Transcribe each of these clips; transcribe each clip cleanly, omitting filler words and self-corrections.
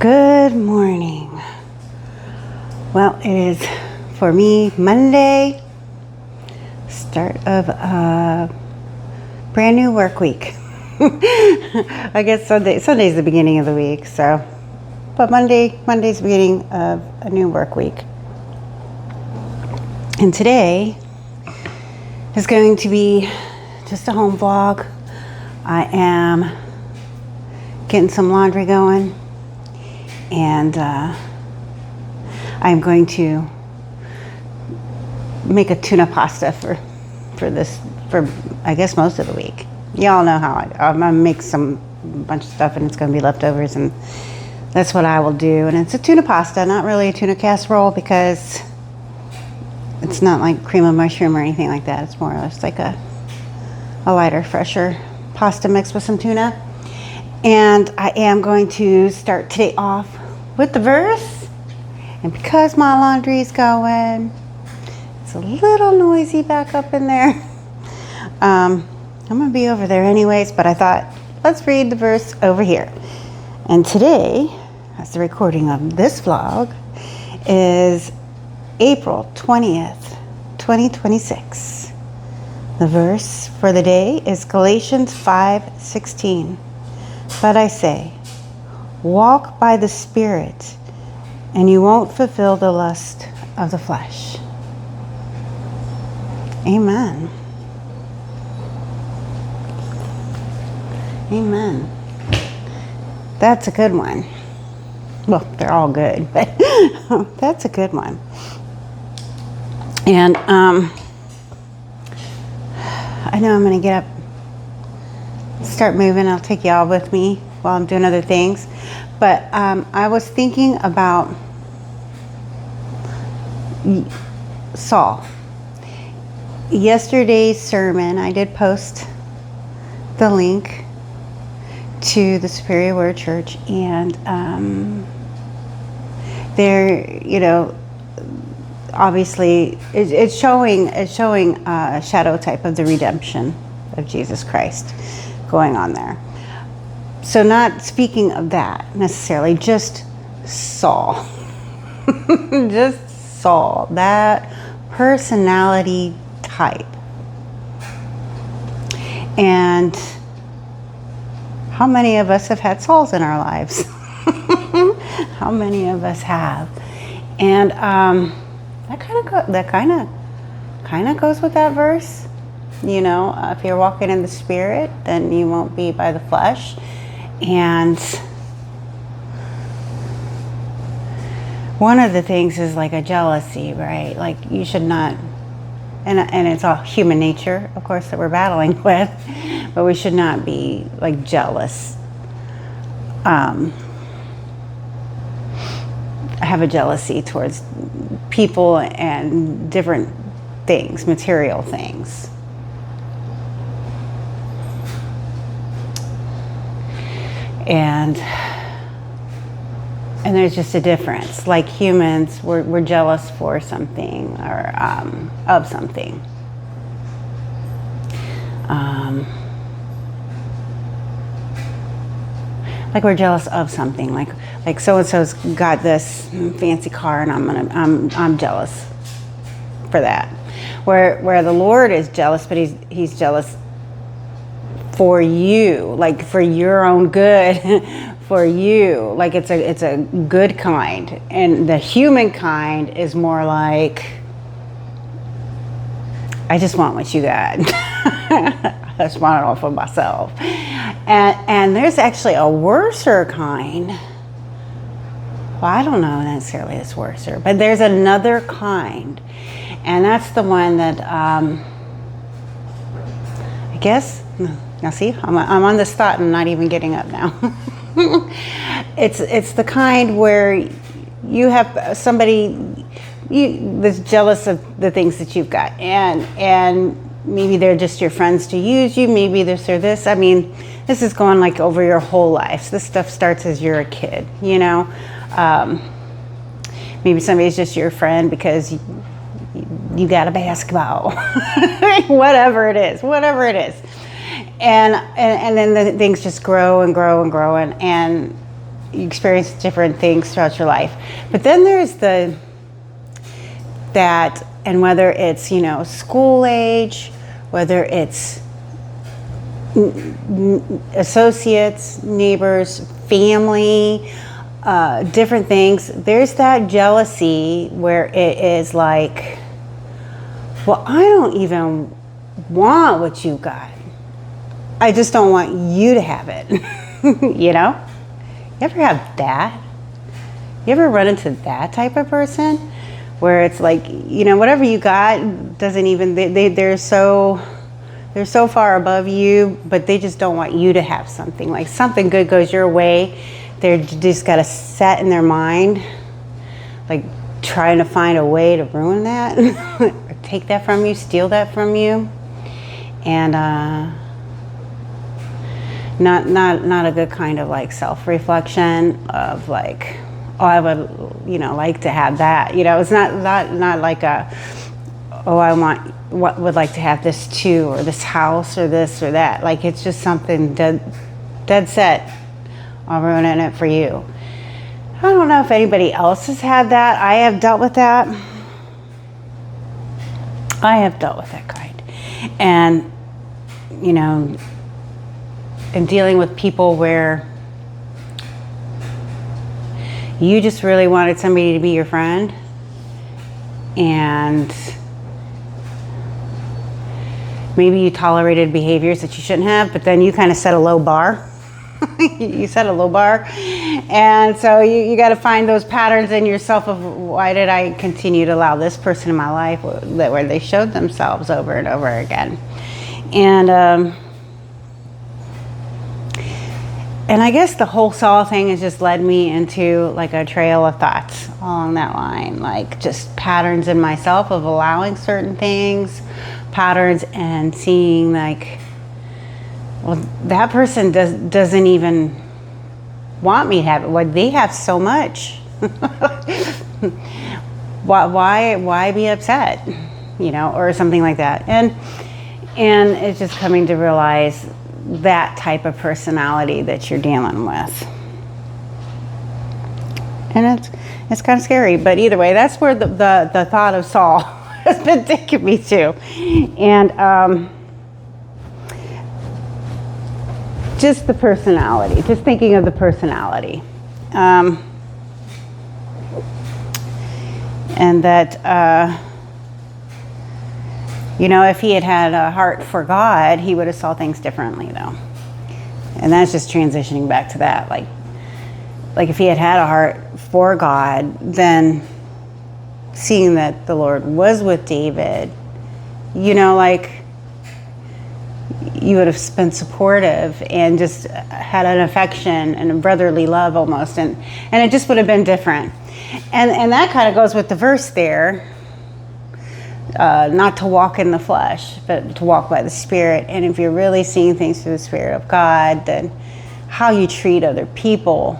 Good morning. Well, it is for me Monday, start of a brand new work week. I guess Sunday's the beginning of the week, but Monday's the beginning of a new work week. And today is going to be just a home vlog. I am getting some laundry going. And I'm going to make a tuna pasta for I guess most of the week. Y'all know how I'm gonna make a bunch of stuff and it's gonna be leftovers, and that's what I will do. And it's a tuna pasta, not really a tuna casserole, because it's not like cream of mushroom or anything like that. It's more or less like a lighter, fresher pasta mixed with some tuna. And I am going to start today off with the verse. And because my laundry's going, it's a little noisy back up in there. I'm going to be over there anyways, but I thought, let's read the verse over here. And today, as the recording of this vlog, is April 20th, 2026. The verse for the day is Galatians 5:16. But I say, walk by the Spirit, and you won't fulfill the lust of the flesh. Amen. Amen. That's a good one. Well, they're all good, but that's a good one. And I know I'm going to get up, start moving. I'll take y'all with me while I'm doing other things. But I was thinking about Saul. Yesterday's sermon, I did post the link to the Superior Word Church, and there, obviously it's showing a shadow type of the redemption of Jesus Christ going on there. So not speaking of that necessarily, just Saul. Just Saul, that personality type. And how many of us have had Sauls in our lives? How many of us have? And that kind of goes with that verse. If you're walking in the Spirit, then you won't be by the flesh. And one of the things is like a jealousy, right? Like you should not, and it's all human nature, of course, that we're battling with, but we should not be like jealous. Have a jealousy towards people and different things, material things. And there's just a difference. Like humans, we're jealous for something or of something. Like we're jealous of something. Like so and so's got this fancy car, and I'm jealous for that. Where the Lord is jealous, but he's jealous for you, like for your own good, for you. Like it's a good kind, and the human kind is more like, I just want what you got. I just want it all for myself. And there's actually a worser kind. Well, I don't know necessarily it's worser, but there's another kind, and that's the one that I guess. Now see, I'm on this thought and not even getting up now. It's the kind where you have somebody that's jealous of the things that you've got, and maybe they're just your friends to use you, maybe this or this. I mean, this is going like over your whole life. So this stuff starts as you're a kid, maybe somebody's just your friend because you got a basketball. whatever it is. And then the things just grow and grow and grow, and you experience different things throughout your life. But then there's that, and whether it's, school age, whether it's associates, neighbors, family, different things, there's that jealousy where it is like, well, I don't even want what you got. I just don't want you to have it. You ever have that? You ever run into that type of person where it's like, whatever you got doesn't even, they're so far above you, but they just don't want you to have something. Like something good goes your way, they're just got to set in their mind, like trying to find a way to ruin that, or take that from you, steal that from you, and not a good kind of like self-reflection of like, oh, I would like to have that. It's not like a, oh, I would like to have this too, or this house, or this or that. Like it's just something dead set on ruining it for you. I don't know if anybody else has had that. I have dealt with that. I have dealt with that kind. And, in dealing with people where you just really wanted somebody to be your friend, and maybe you tolerated behaviors that you shouldn't have, but then you kind of set a low bar. You set a low bar. And so you got to find those patterns in yourself of, why did I continue to allow this person in my life where they showed themselves over and over again. And I guess the whole Saul thing has just led me into like a trail of thoughts along that line, like just patterns in myself of allowing certain things, patterns, and seeing like, well, that person doesn't even want me to have it. Well, they have so much. Why be upset? Or something like that. And it's just coming to realize that type of personality that you're dealing with. And it's kind of scary, but either way, that's where the thought of Saul has been taking me to. And just the personality, just thinking of the personality. And that, if he had a heart for God, he would have saw things differently, though. And that's just transitioning back to that. Like if he had a heart for God, then seeing that the Lord was with David, you would have been supportive and just had an affection and a brotherly love almost. And it just would have been different. And that kind of goes with the verse there. Not to walk in the flesh, but to walk by the Spirit. And if you're really seeing things through the Spirit of God, then how you treat other people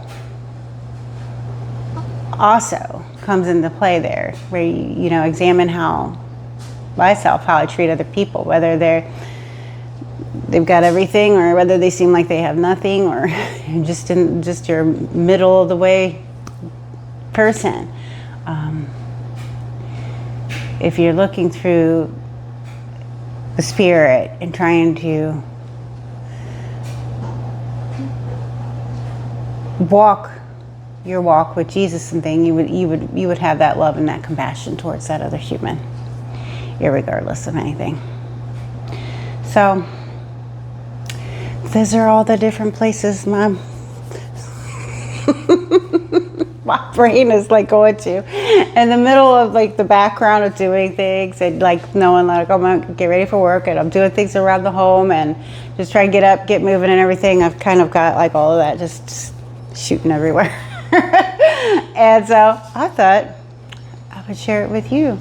also comes into play there, where you examine how I treat other people, whether they've got everything, or whether they seem like they have nothing, or just your middle of the way person. If you're looking through the Spirit and trying to walk your walk with Jesus and thing, you would have that love and that compassion towards that other human, irregardless of anything. So those are all the different places my brain is like going to in the middle of like the background of doing things, and like knowing like, I'm gonna get ready for work, and I'm doing things around the home and just trying to get up, get moving and everything. I've kind of got like all of that just shooting everywhere. And so I thought I would share it with you.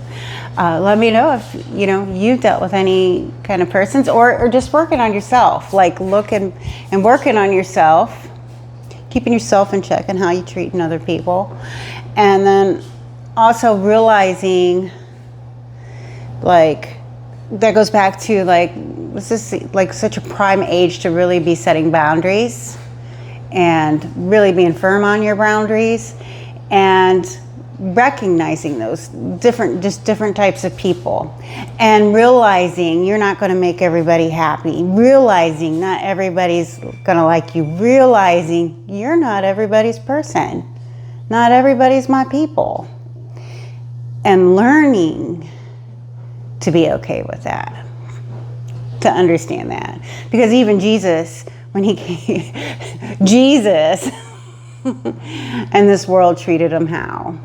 Let me know if you've dealt with any kind of persons, or just working on yourself, like looking and working on yourself, keeping yourself in check and how you're treating other people. And then also realizing, like, that goes back to like, was this like such a prime age to really be setting boundaries and really being firm on your boundaries and recognizing those different types of people and realizing you're not going to make everybody happy, realizing not everybody's going to like you, realizing you're not everybody's person, not everybody's my people, and learning to be okay with that, to understand that. Because even Jesus, when he came, Jesus and this world treated him how?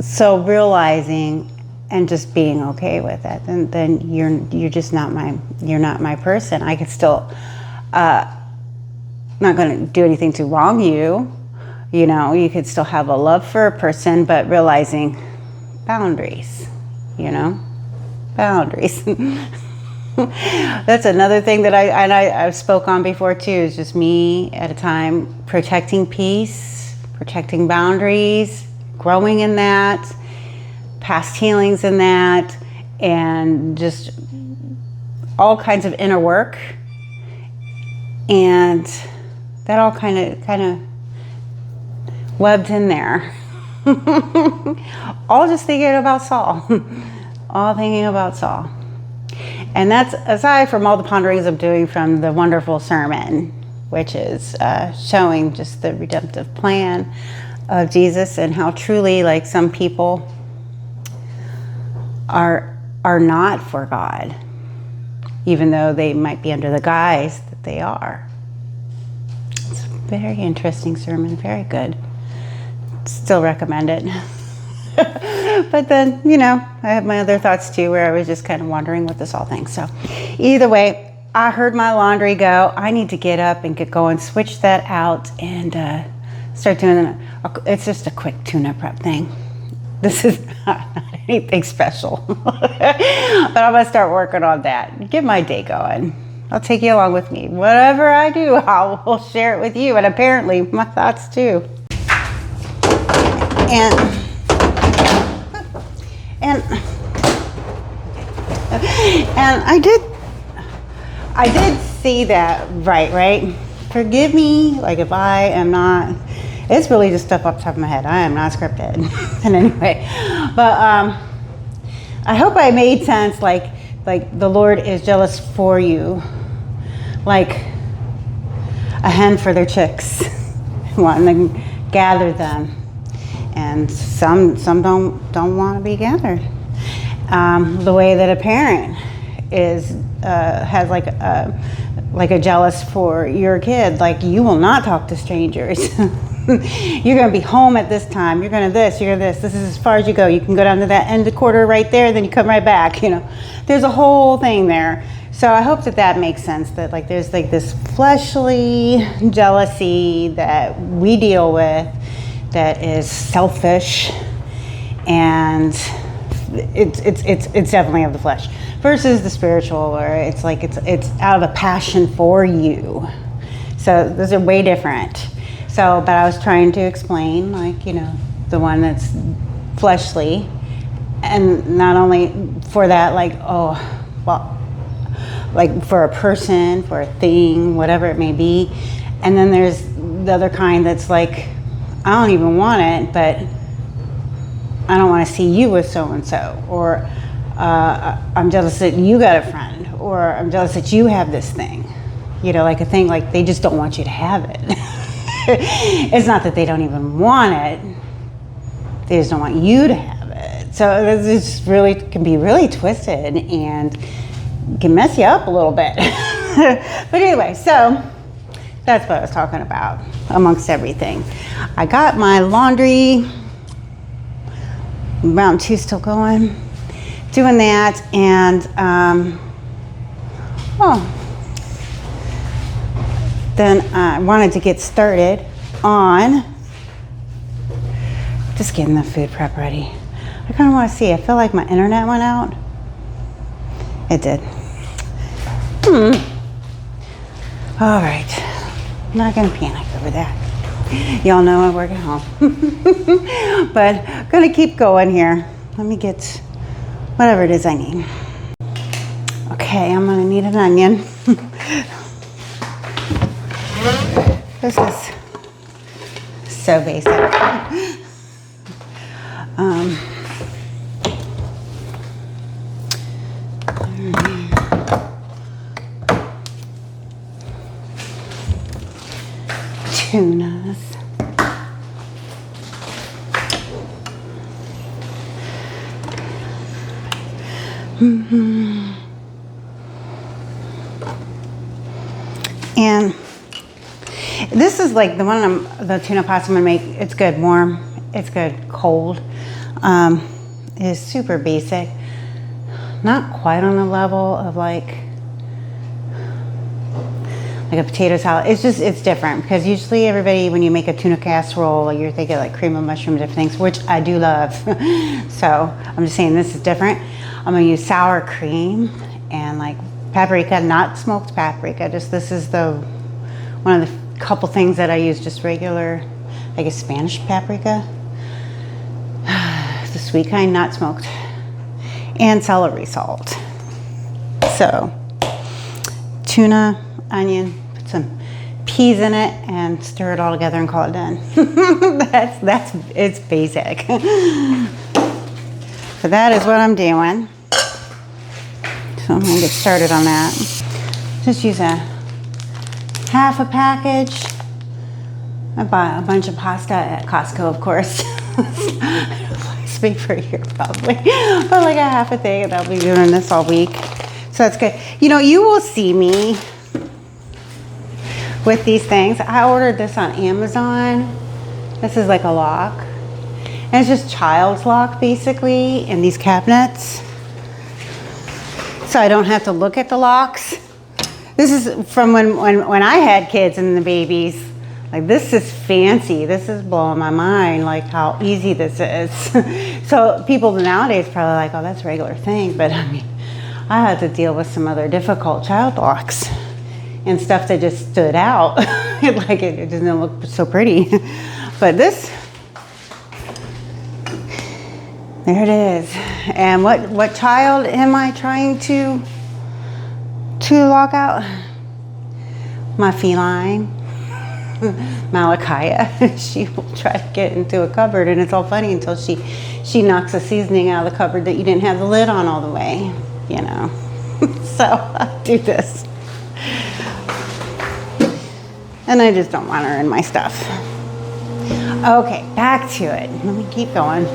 So realizing and just being okay with it, then you're just not my person. I could still not going to do anything to wrong you. You know, you could still have a love for a person, but realizing boundaries. You know, boundaries. That's another thing that I've spoke on before too. Is just me at a time protecting peace, protecting boundaries, growing in that, past healings in that, and just all kinds of inner work. And that all kind of webbed in there. All just thinking about Saul. All thinking about Saul. And that's aside from all the ponderings I'm doing from the wonderful sermon, which is showing just the redemptive plan of Jesus and how truly, like, some people are not for God, even though they might be under the guise that they are. It's a very interesting sermon, very good. Still recommend it. But then, you know, I have my other thoughts too, where I was just kind of wondering what this all thinks. So either way, I heard my laundry go. I need to get up and get going, switch that out, and start doing it's just a quick tuna prep thing. This is not anything special. But I'm going to start working on that. Get my day going. I'll take you along with me. Whatever I do, I will share it with you. And apparently my thoughts too. And I did see that, right? Forgive me, like, if I am not, it's really just stuff off the top of my head. I am not scripted in any way. But I hope I made sense, like the Lord is jealous for you, like a hen for their chicks, wanting to gather them. And some don't want to be gathered. The way that a parent has like a jealous for your kid, like, you will not talk to strangers. You're going to be home at this time. You're going to this. This is as far as you go. You can go down to that end of the quarter right there, then you come right back. You know, there's a whole thing there. So I hope that makes sense. That, like, there's like this fleshly jealousy that we deal with, that is selfish, and it's definitely of the flesh, versus the spiritual, where it's like it's out of a passion for you. So those are way different. So, but I was trying to explain, like, you know, the one that's fleshly, and not only for that, like, oh, well, like for a person, for a thing, whatever it may be, and then there's the other kind that's like, I don't even want it, but I don't want to see you with so-and-so, or I'm jealous that you got a friend, or I'm jealous that you have this thing. You know, like a thing, like they just don't want you to have it. It's not that they don't even want it, they just don't want you to have it. So this really can be really twisted and can mess you up a little bit. But anyway, so that's what I was talking about, amongst everything. I got my laundry, round 2 still going, doing that, and then I wanted to get started on just getting the food prep ready. I kind of want to see, I feel like my internet went out. It did. All right. I'm not going to panic over that. Y'all know I work at home. But I'm going to keep going here. Let me get whatever it is I need. Okay, I'm going to need an onion. This is so basic. Tunas. And this is like the the tuna pasta I'm gonna make. It's good warm. It's good cold. It's super basic. Not quite on the level of like a potato salad. It's different because usually everybody, when you make a tuna casserole, you're thinking like cream of mushroom, different things, which I do love. So I'm just saying this is different. I'm gonna use sour cream and like paprika, not smoked paprika. Just this is one of the couple things that I use, just regular, I guess Spanish paprika. The sweet kind, not smoked. And celery salt. So tuna, onion, put some peas in it and stir it all together and call it done. It's basic. So that is what I'm doing. So I'm gonna get started on that. Just use a half a package. I bought a bunch of pasta at Costco, of course. Speak for a year probably, but like a half a thing, and I'll be doing this all week. So that's good. You know, you will see me with these things. I ordered this on Amazon. This is like a lock. And it's just child's lock basically in these cabinets. So I don't have to look at the locks. This is from when I had kids and the babies. Like this is fancy. This is blowing my mind like how easy this is. So people nowadays probably like, oh, that's a regular thing. But I mean, I had to deal with some other difficult child locks and stuff that just stood out. Like it doesn't look so pretty. But this, there it is. And what child am I trying to lock out? My feline, Malachia. She will try to get into a cupboard, and it's all funny until she knocks the seasoning out of the cupboard that you didn't have the lid on all the way, you know. So I do this. And I just don't want her in my stuff. Okay, back to it. Let me keep going.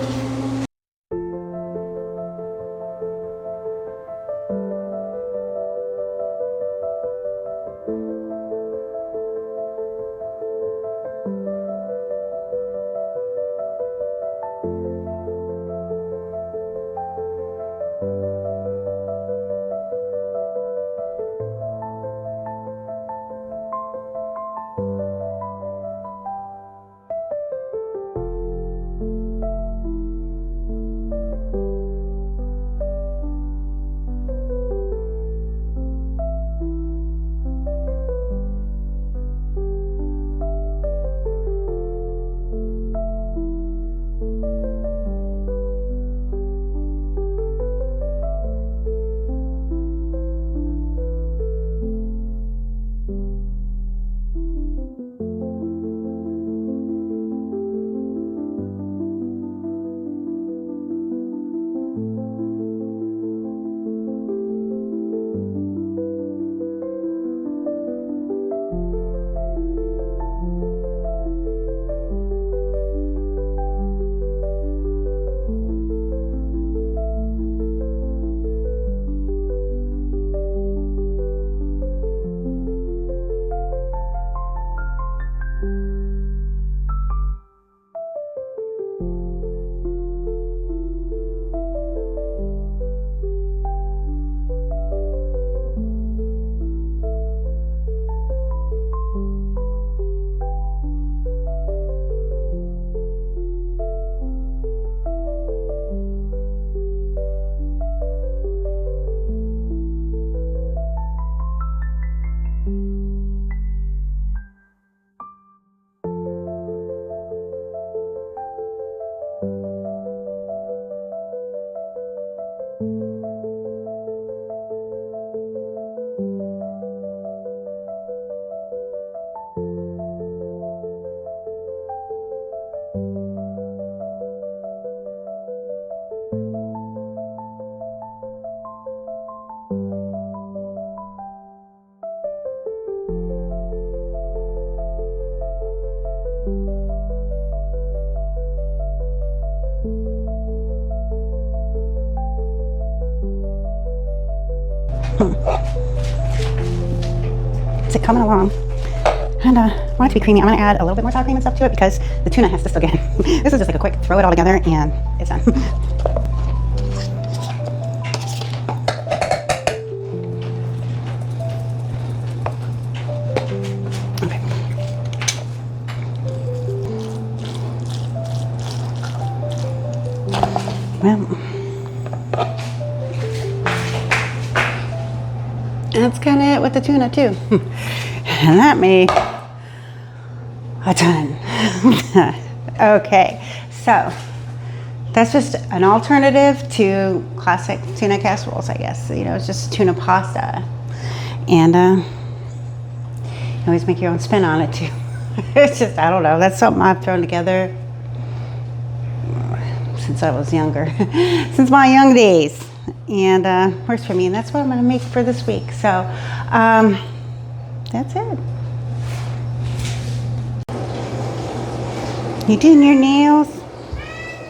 coming along. And I want it to be creamy. I'm going to add a little bit more sour cream and stuff to it because the tuna has to still get in. This is just like a quick throw it all together and it's done. Okay. Well, that's kind of it with the tuna too. And that made a ton. Okay, so that's just an alternative to classic tuna casseroles, I guess. You know, it's just tuna pasta. And you always make your own spin on it too. It's just, I don't know, that's something I've thrown together since I was younger, since my young days. And works for me, and that's what I'm going to make for this week. So that's it. You doing your nails?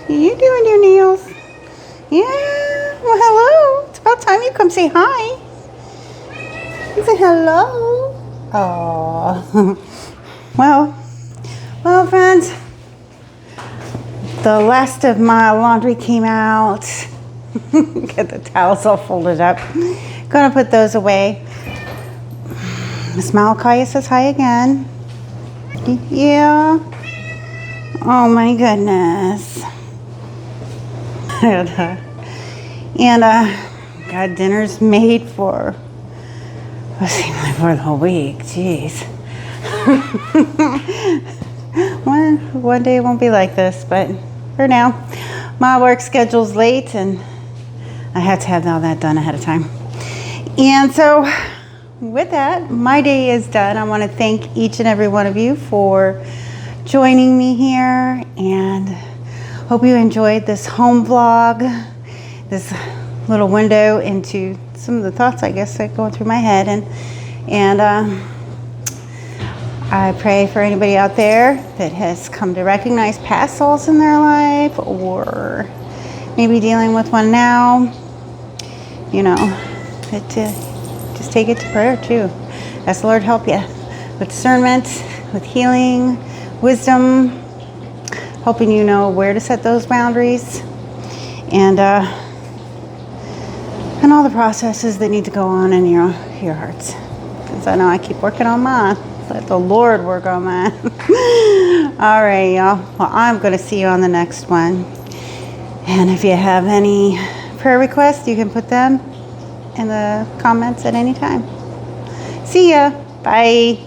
You doing your nails? Yeah. Well, hello. It's about time you come say hi. You say hello. Oh. Well, friends. The last of my laundry came out. Get the towels all folded up. Gonna put those away. Miss Malachi says hi again. Yeah. Oh my goodness. And got dinners made for, let's see, for the whole week. Jeez. One day it won't be like this, but for now, my work schedule's late and I had to have all that done ahead of time. And so with that, my day is done. I want to thank each and every one of you for joining me here, and hope you enjoyed this home vlog, this little window into some of the thoughts, I guess, that go through my head. And I pray for anybody out there that has come to recognize past Sauls in their life, or maybe dealing with one now, you know, just take it to prayer too. Ask the Lord help you with discernment, with healing, wisdom, helping you know where to set those boundaries, and all the processes that need to go on in your hearts. Because I know I keep working on mine. Let the Lord work on mine. All right, y'all. Well, I'm going to see you on the next one. And if you have any prayer requests, you can put them in the comments at any time. See ya. Bye.